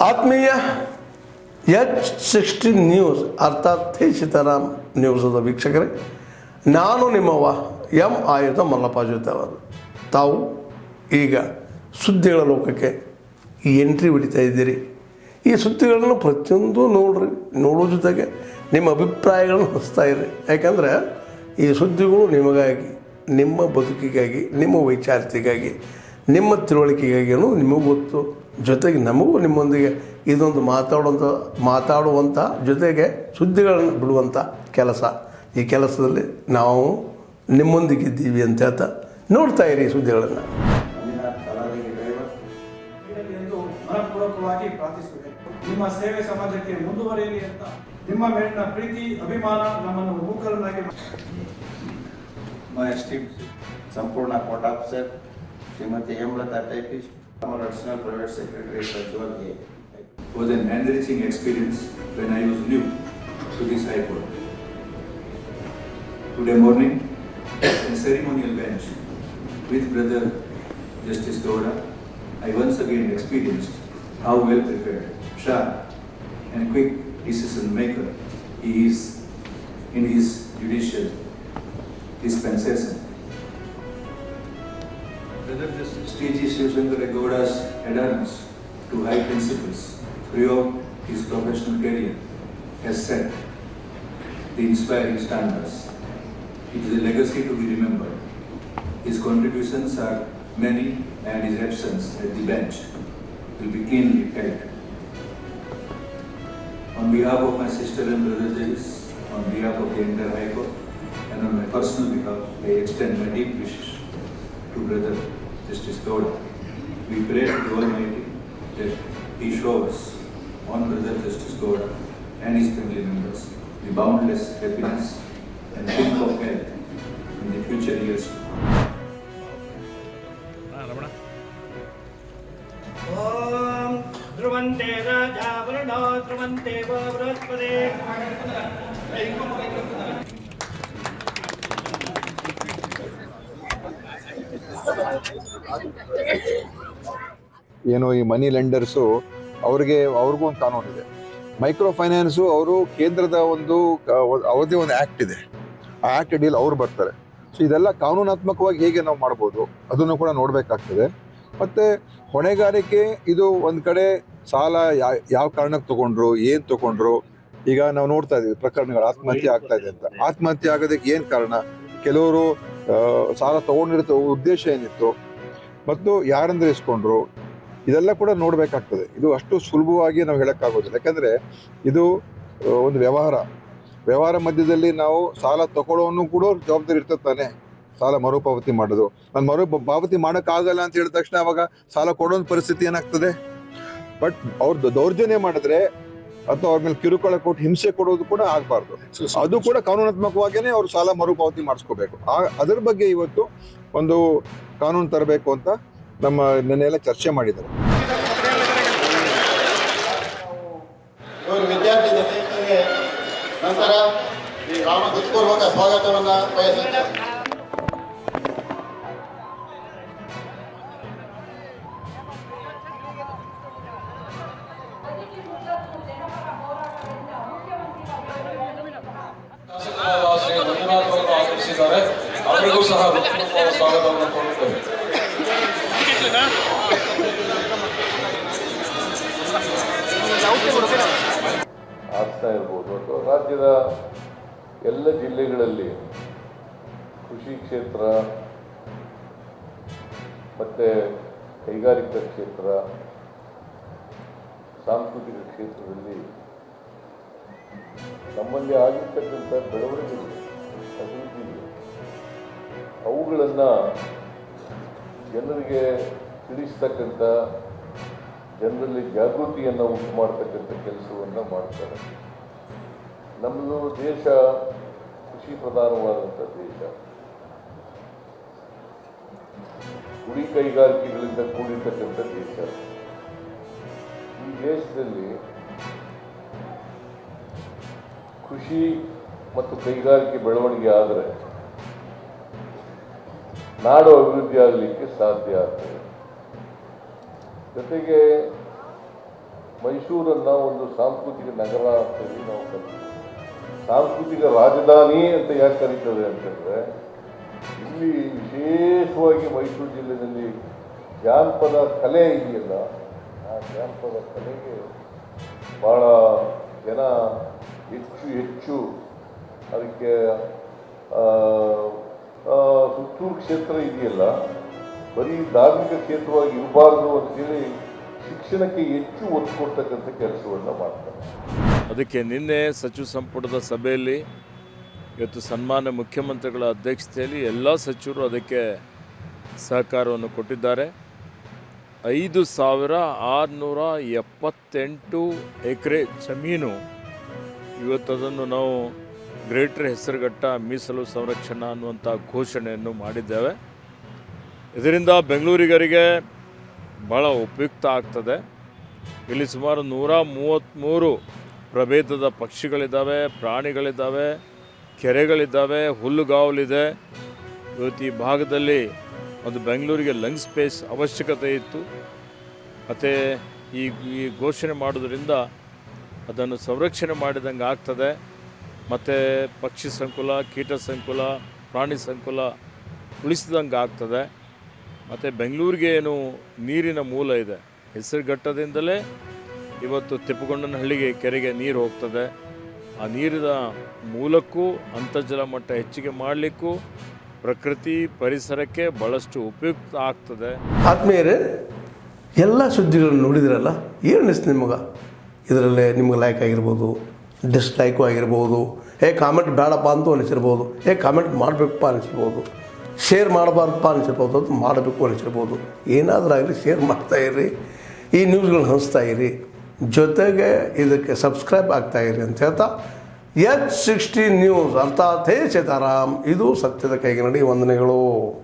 ಆತ್ಮೀಯ H16 news ಅರ್ಥಾತ್ ಸೀತಾರಾಮ್ ನ್ಯೂಸದ ವೀಕ್ಷಕರೇ, ನಾನು ನಿಮ್ಮವ ಎಂ ಆಯುಧ ಮಲ್ಲಪ್ಪ ಜೊತೆ ಅವರು. ತಾವು ಈಗ ಸುದ್ದಿಗಳ ಲೋಕಕ್ಕೆ ಎಂಟ್ರಿ ಹೊಡಿತಾ ಇದ್ದೀರಿ. ಈ ಸುದ್ದಿಗಳನ್ನು ಪ್ರತಿಯೊಂದು ನೋಡೋ ಜೊತೆಗೆ ನಿಮ್ಮ ಅಭಿಪ್ರಾಯಗಳನ್ನು ಹಂಚ್ತಾ ಇರಿ. ಯಾಕಂದರೆ ಈ ಸುದ್ದಿಗಳು ನಿಮಗಾಗಿ, ನಿಮ್ಮ ಬದುಕಿಗಾಗಿ, ನಿಮ್ಮ ವೈಚಾರಿಕೆಗಾಗಿ, ನಿಮ್ಮ ತಿಳುವಳಿಕೆಗಾಗಿಯೂ ನಿಮಗೂ ಗೊತ್ತು. ಜೊತೆಗೆ ನಮಗೂ ನಿಮ್ಮೊಂದಿಗೆ ಇದೊಂದು ಮಾತಾಡುವಂಥ ಜೊತೆಗೆ ಸುದ್ದಿಗಳನ್ನು ಬಿಡುವಂಥ ಕೆಲಸ. ಈ ಕೆಲಸದಲ್ಲಿ ನಾವು ನಿಮ್ಮೊಂದಿಗಿದ್ದೀವಿ ಅಂತ ಹೇಳ್ತಾ ನೋಡ್ತಾ ಇರಿ ಈ ಸುದ್ದಿಗಳನ್ನು. ಮನಪೂರ್ವಕವಾಗಿ ಪ್ರಾರ್ಥಿಸುವೆ. ನಿಮ್ಮ ಸೇವೆ ಸಮಾಜಕ್ಕೆ ಮುಂದುವರಿಯಲಿ ಅಂತ ನಿಮ್ಮ ಮೇಲಿನ ಪ್ರೀತಿ ಅಭಿಮಾನ ನಮ್ಮನ್ನು ಮೂಕರನ್ನಾಗಿ. My esteemed Sampurna Court Officer, Srimati Hemlata Typist, our Additional Private Secretary Prajwal A. It was an enriching experience when I was new to this High Court. Today morning, in ceremonial bench with Brother Justice Gowda, I once again experienced how well prepared, sharp, and quick decision maker he is in his judicial dispensation. Brother Justice T.G. Shivshankara Gowda's adherence to high principles throughout his professional career has set the inspiring standards. It is a legacy to be remembered. His contributions are many and his absence at the bench will be keenly felt. On behalf of my sister and brother judges, on behalf of the entire High Court, and on my personal behalf, I extend my deep wishes to Brother Justice Gowda. We pray to the Almighty that He shows on Brother Justice Gowda and his family members the boundless happiness and full of health in the future years. ಓಂ ಧ್ರುವಂತೆ ರಾಜಾ ವರ್ಣೋ ಧ್ರುವಂತೆ ಬೃಹಸ್ಪತಿ. ಏನು ಈ ಮನಿ lenders ಅವ್ರಿಗೂ ಒಂದು ಕಾನೂನು ಇದೆ. Micro finance ಅವರು ಕೇಂದ್ರದ ಅವ್ರದ್ದೇ ಒಂದು ಆ್ಯಕ್ಟ್ ಇದೆ. ಆ ಆ್ಯಕ್ಟ್ ಅಡಿಯಲ್ಲಿ ಅವ್ರು ಬರ್ತಾರೆ. ಸೊ ಇದೆಲ್ಲ ಕಾನೂನಾತ್ಮಕವಾಗಿ ಹೇಗೆ ನಾವು ಮಾಡ್ಬೋದು ಅದನ್ನು ಕೂಡ ನೋಡಬೇಕಾಗ್ತದೆ. ಮತ್ತು ಹೊಣೆಗಾರಿಕೆ ಇದು ಒಂದು ಕಡೆ ಸಾಲ ಯಾವ ಕಾರಣಕ್ಕೆ ತೊಗೊಂಡ್ರು, ಏನು ತೊಗೊಂಡ್ರು. ಈಗ ನಾವು ನೋಡ್ತಾ ಇದ್ದೀವಿ ಪ್ರಕರಣಗಳು ಆತ್ಮಹತ್ಯೆ ಆಗ್ತಾ ಇದೆ ಅಂತ. ಆತ್ಮಹತ್ಯೆ ಆಗೋದಕ್ಕೆ ಏನು ಕಾರಣ, ಕೆಲವರು ಸಾಲ ತೊಗೊಂಡಿರೋ ಉದ್ದೇಶ ಏನಿತ್ತು ಮತ್ತು ಯಾರಂದ್ರೆ ಇಸ್ಕೊಂಡ್ರು, ಇದೆಲ್ಲ ಕೂಡ ನೋಡಬೇಕಾಗ್ತದೆ. ಇದು ಅಷ್ಟು ಸುಲಭವಾಗಿ ನಾವು ಹೇಳೋಕ್ಕಾಗೋದಿಲ್ಲ. ಯಾಕಂದರೆ ಇದು ಒಂದು ವ್ಯವಹಾರ ಮಧ್ಯದಲ್ಲಿ ನಾವು ಸಾಲ ತಗೊಳ್ಳೋನು ಕೂಡ ಜವಾಬ್ದಾರಿ ಇರ್ತದೆ ತಾನೆ. ಸಾಲ ಮರುಪಾವತಿ ಮಾಡೋದು, ನಾನು ಮರುಪಾವತಿ ಮಾಡೋಕ್ಕಾಗಲ್ಲ ಅಂತ ಹೇಳಿದ ತಕ್ಷಣ ಅವಾಗ ಸಾಲ ಕೊಡೋ ಪರಿಸ್ಥಿತಿ ಏನಾಗ್ತದೆ. ಬಟ್ ಅವ್ರದ್ದು ದೌರ್ಜನ್ಯ ಮಾಡಿದ್ರೆ ಅಥವಾ ಅವ್ರ ಮೇಲೆ ಕಿರುಕುಳ ಕೊಟ್ಟು ಹಿಂಸೆ ಕೊಡೋದು ಕೂಡ ಆಗಬಾರ್ದು. ಅದು ಕೂಡ ಕಾನೂನಾತ್ಮಕವಾಗಿಯೇ ಅವ್ರು ಸಾಲ ಮರುಪಾವತಿ ಮಾಡಿಸ್ಕೋಬೇಕು. ಅದ್ರ ಬಗ್ಗೆ ಇವತ್ತು ಒಂದು ಕಾನೂನು ತರಬೇಕು ಅಂತ ನೆನ್ನೆಲ್ಲ ಚರ್ಚೆ ಮಾಡಿದ್ದಾರೆ. ಇವರು ವಿದ್ಯಾರ್ಥಿ ಜೊತೆಗೆ ನಂತರ ಈ ರಾಮ ಹೃತ್ಪೂರ್ವಕ ಸ್ವಾಗತವನ್ನು ಬಯಸುತ್ತಾರೆ. ಶ್ರೀ ಮಂಜುನಾಥ್ ಅವರು ಆಗಮಿಸಿದ್ದಾರೆ. ಅವರಿಗೂ ಸಹ ಸ್ವಾಗತವನ್ನು ಕೋರುತ್ತೇವೆ. ಆಗ್ತಾ ಇರ್ಬೋದು ಅಥವಾ ರಾಜ್ಯದ ಎಲ್ಲ ಜಿಲ್ಲೆಗಳಲ್ಲಿ ಕೃಷಿ ಕ್ಷೇತ್ರ ಮತ್ತು ಕೈಗಾರಿಕಾ ಕ್ಷೇತ್ರ, ಸಾಂಸ್ಕೃತಿಕ ಕ್ಷೇತ್ರದಲ್ಲಿ ನಮ್ಮಲ್ಲಿ ಆಗಿರ್ತಕ್ಕಂಥ ಬೆಳವಣಿಗೆಗಳು, ಅಭಿವೃದ್ಧಿ, ಅವುಗಳನ್ನು ಜನರಿಗೆ ತಿಳಿಸ್ತಕ್ಕಂಥ, ಜನರಲ್ಲಿ ಜಾಗೃತಿಯನ್ನು ಉಂಟು ಮಾಡ್ತಕ್ಕಂಥ ಕೆಲಸವನ್ನು ಮಾಡ್ತಾರೆ. ನಮ್ಮದು ದೇಶ ಕೃಷಿ ಪ್ರಧಾನವಾದಂಥ ದೇಶ. ಗುಡಿ ಕೈಗಾರಿಕೆಗಳಿಂದ ಕೂಡಿರ್ತಕ್ಕಂಥ ದೇಶ. ಈ ದೇಶದಲ್ಲಿ ಕೃಷಿ ಮತ್ತು ಕೈಗಾರಿಕೆ ಬೆಳವಣಿಗೆ ಆದರೆ ನಾಡು ಅಭಿವೃದ್ಧಿ ಆಗಲಿಕ್ಕೆ ಸಾಧ್ಯ ಆಗ್ತದೆ. ಜೊತೆಗೆ ಮೈಸೂರನ್ನು ಒಂದು ಸಾಂಸ್ಕೃತಿಕ ನಗರ ಅಂತೇಳಿ ನಾವು ಕರಿತೀವಿ. ಸಾಂಸ್ಕೃತಿಕ ರಾಜಧಾನಿ ಅಂತ ಯಾಕೆ ಕರೀತದೆ ಅಂತಂದರೆ ಇಲ್ಲಿ ವಿಶೇಷವಾಗಿ ಮೈಸೂರು ಜಿಲ್ಲೆಯಲ್ಲಿ ಜಾನಪದ ಕಲೆ ಇದೆಯಲ್ಲ, ಆ ಜಾನಪದ ಕಲೆಗೆ ಭಾಳ ಜನ ಹೆಚ್ಚು ಅದಕ್ಕೆ ಸುತ್ತೂರು ಕ್ಷೇತ್ರ ಇದೆಯಲ್ಲ, ಬರೀ ಧಾರ್ಮಿಕ ಕ್ಷೇತ್ರವಾಗಿ ಇರಬಾರ್ದು ಅಂತೇಳಿ ಶಿಕ್ಷಣಕ್ಕೆ ಹೆಚ್ಚು ಒತ್ತು ಕೊಡ್ತಕ್ಕಂಥ ಕೆಲಸವನ್ನು ಮಾಡ್ತಾರೆ. ಅದಕ್ಕೆ ನಿನ್ನೆ ಸಚಿವ ಸಂಪುಟದ ಸಭೆಯಲ್ಲಿ ಇವತ್ತು ಸನ್ಮಾನ್ಯ ಮುಖ್ಯಮಂತ್ರಿಗಳ ಅಧ್ಯಕ್ಷತೆಯಲ್ಲಿ ಎಲ್ಲ ಸಚಿವರು ಅದಕ್ಕೆ ಸಹಕಾರವನ್ನು ಕೊಟ್ಟಿದ್ದಾರೆ. 5,678 ಎಕರೆ ಜಮೀನು ಇವತ್ತು ಅದನ್ನು ನಾವು ಗ್ರೇಟರ್ ಹೆಸರುಘಟ್ಟ ಮೀಸಲು ಸಂರಕ್ಷಣಾ ಅನ್ನುವಂಥ ಘೋಷಣೆಯನ್ನು ಮಾಡಿದ್ದೇವೆ. ಇದರಿಂದ ಬೆಂಗಳೂರಿಗರಿಗೆ ಭಾಳ ಉಪಯುಕ್ತ ಆಗ್ತದೆ. ಇಲ್ಲಿ ಸುಮಾರು 133 ಪ್ರಭೇದದ ಪಕ್ಷಿಗಳಿದ್ದಾವೆ, ಪ್ರಾಣಿಗಳಿದ್ದಾವೆ, ಕೆರೆಗಳಿದ್ದಾವೆ, ಹುಲ್ಲುಗಾವಲಿದೆ. ಇವತ್ತು ಈ ಭಾಗದಲ್ಲಿ ಒಂದು ಬೆಂಗಳೂರಿಗೆ ಲಂಗ್ ಸ್ಪೇಸ್ ಅವಶ್ಯಕತೆ ಇತ್ತು. ಮತ್ತು ಈ ಘೋಷಣೆ ಮಾಡೋದ್ರಿಂದ ಅದನ್ನು ಸಂರಕ್ಷಣೆ ಮಾಡಿದಂಗೆ ಆಗ್ತದೆ. ಮತ್ತು ಪಕ್ಷಿ ಸಂಕುಲ, ಕೀಟ ಸಂಕುಲ, ಪ್ರಾಣಿ ಸಂಕುಲ ಉಳಿಸಿದಂಗೆ ಆಗ್ತದೆ. ಮತ್ತು ಬೆಂಗಳೂರಿಗೆ ಏನು ನೀರಿನ ಮೂಲ ಇದೆ, ಹೆಸರುಘಟ್ಟದಿಂದಲೇ ಇವತ್ತು ತಿಪ್ಪಗೊಂಡನಹಳ್ಳಿಗೆ ಕೆರೆಗೆ ನೀರು ಹೋಗ್ತದೆ. ಆ ನೀರಿನ ಮೂಲಕ್ಕೂ ಅಂತರ್ಜಲ ಮಟ್ಟ ಹೆಚ್ಚಿಗೆ ಮಾಡಲಿಕ್ಕೂ ಪ್ರಕೃತಿ ಪರಿಸರಕ್ಕೆ ಭಾಳಷ್ಟು ಉಪಯುಕ್ತ ಆಗ್ತದೆ. ಆತ್ಮೀಯರೇ, ಎಲ್ಲ ಸುದ್ದಿಗಳನ್ನು ನೋಡಿದ್ರಲ್ಲ, ಏನು ಅನಿಸ್ತು ನಿಮಗೆ? ಇದರಲ್ಲೇ ನಿಮ್ಗೆ ಲೈಕ್ ಆಗಿರ್ಬೋದು, ಡಿಸ್ಲೈಕು ಆಗಿರ್ಬೋದು, ಕಾಮೆಂಟ್ ಬೇಡಪ್ಪ ಅಂತೂ ಅನಿಸಿರ್ಬೋದು, ಕಾಮೆಂಟ್ ಮಾಡಬೇಕಪ್ಪ ಅನಿಸಿರ್ಬೋದು, ಶೇರ್ ಮಾಡಬಾರ್ದಪ್ಪ ಅನಿಸಿರ್ಬೋದು, ಅದು ಮಾಡಬೇಕು ಅನಿಸಿರ್ಬೋದು. ಏನಾದರೂ ಆಗಲಿ ಶೇರ್ ಮಾಡ್ತಾಯಿರಿ, ಈ ನ್ಯೂಸ್ಗಳನ್ನ ಹಂಚ್ತಾ ಇರಿ, ಜೊತೆಗೆ ಇದಕ್ಕೆ ಸಬ್ಸ್ಕ್ರೈಬ್ ಆಗ್ತಾಯಿರಿ ಅಂತ ಹೇಳ್ತಾ H16 ನ್ಯೂಸ್ ಅರ್ಥಾತ್ ಹೇ ಸೀತಾರಾಮ್, ಇದು ಸತ್ಯದ ಕೈಗೆ ನಡಿ. ವಂದನೆಗಳು.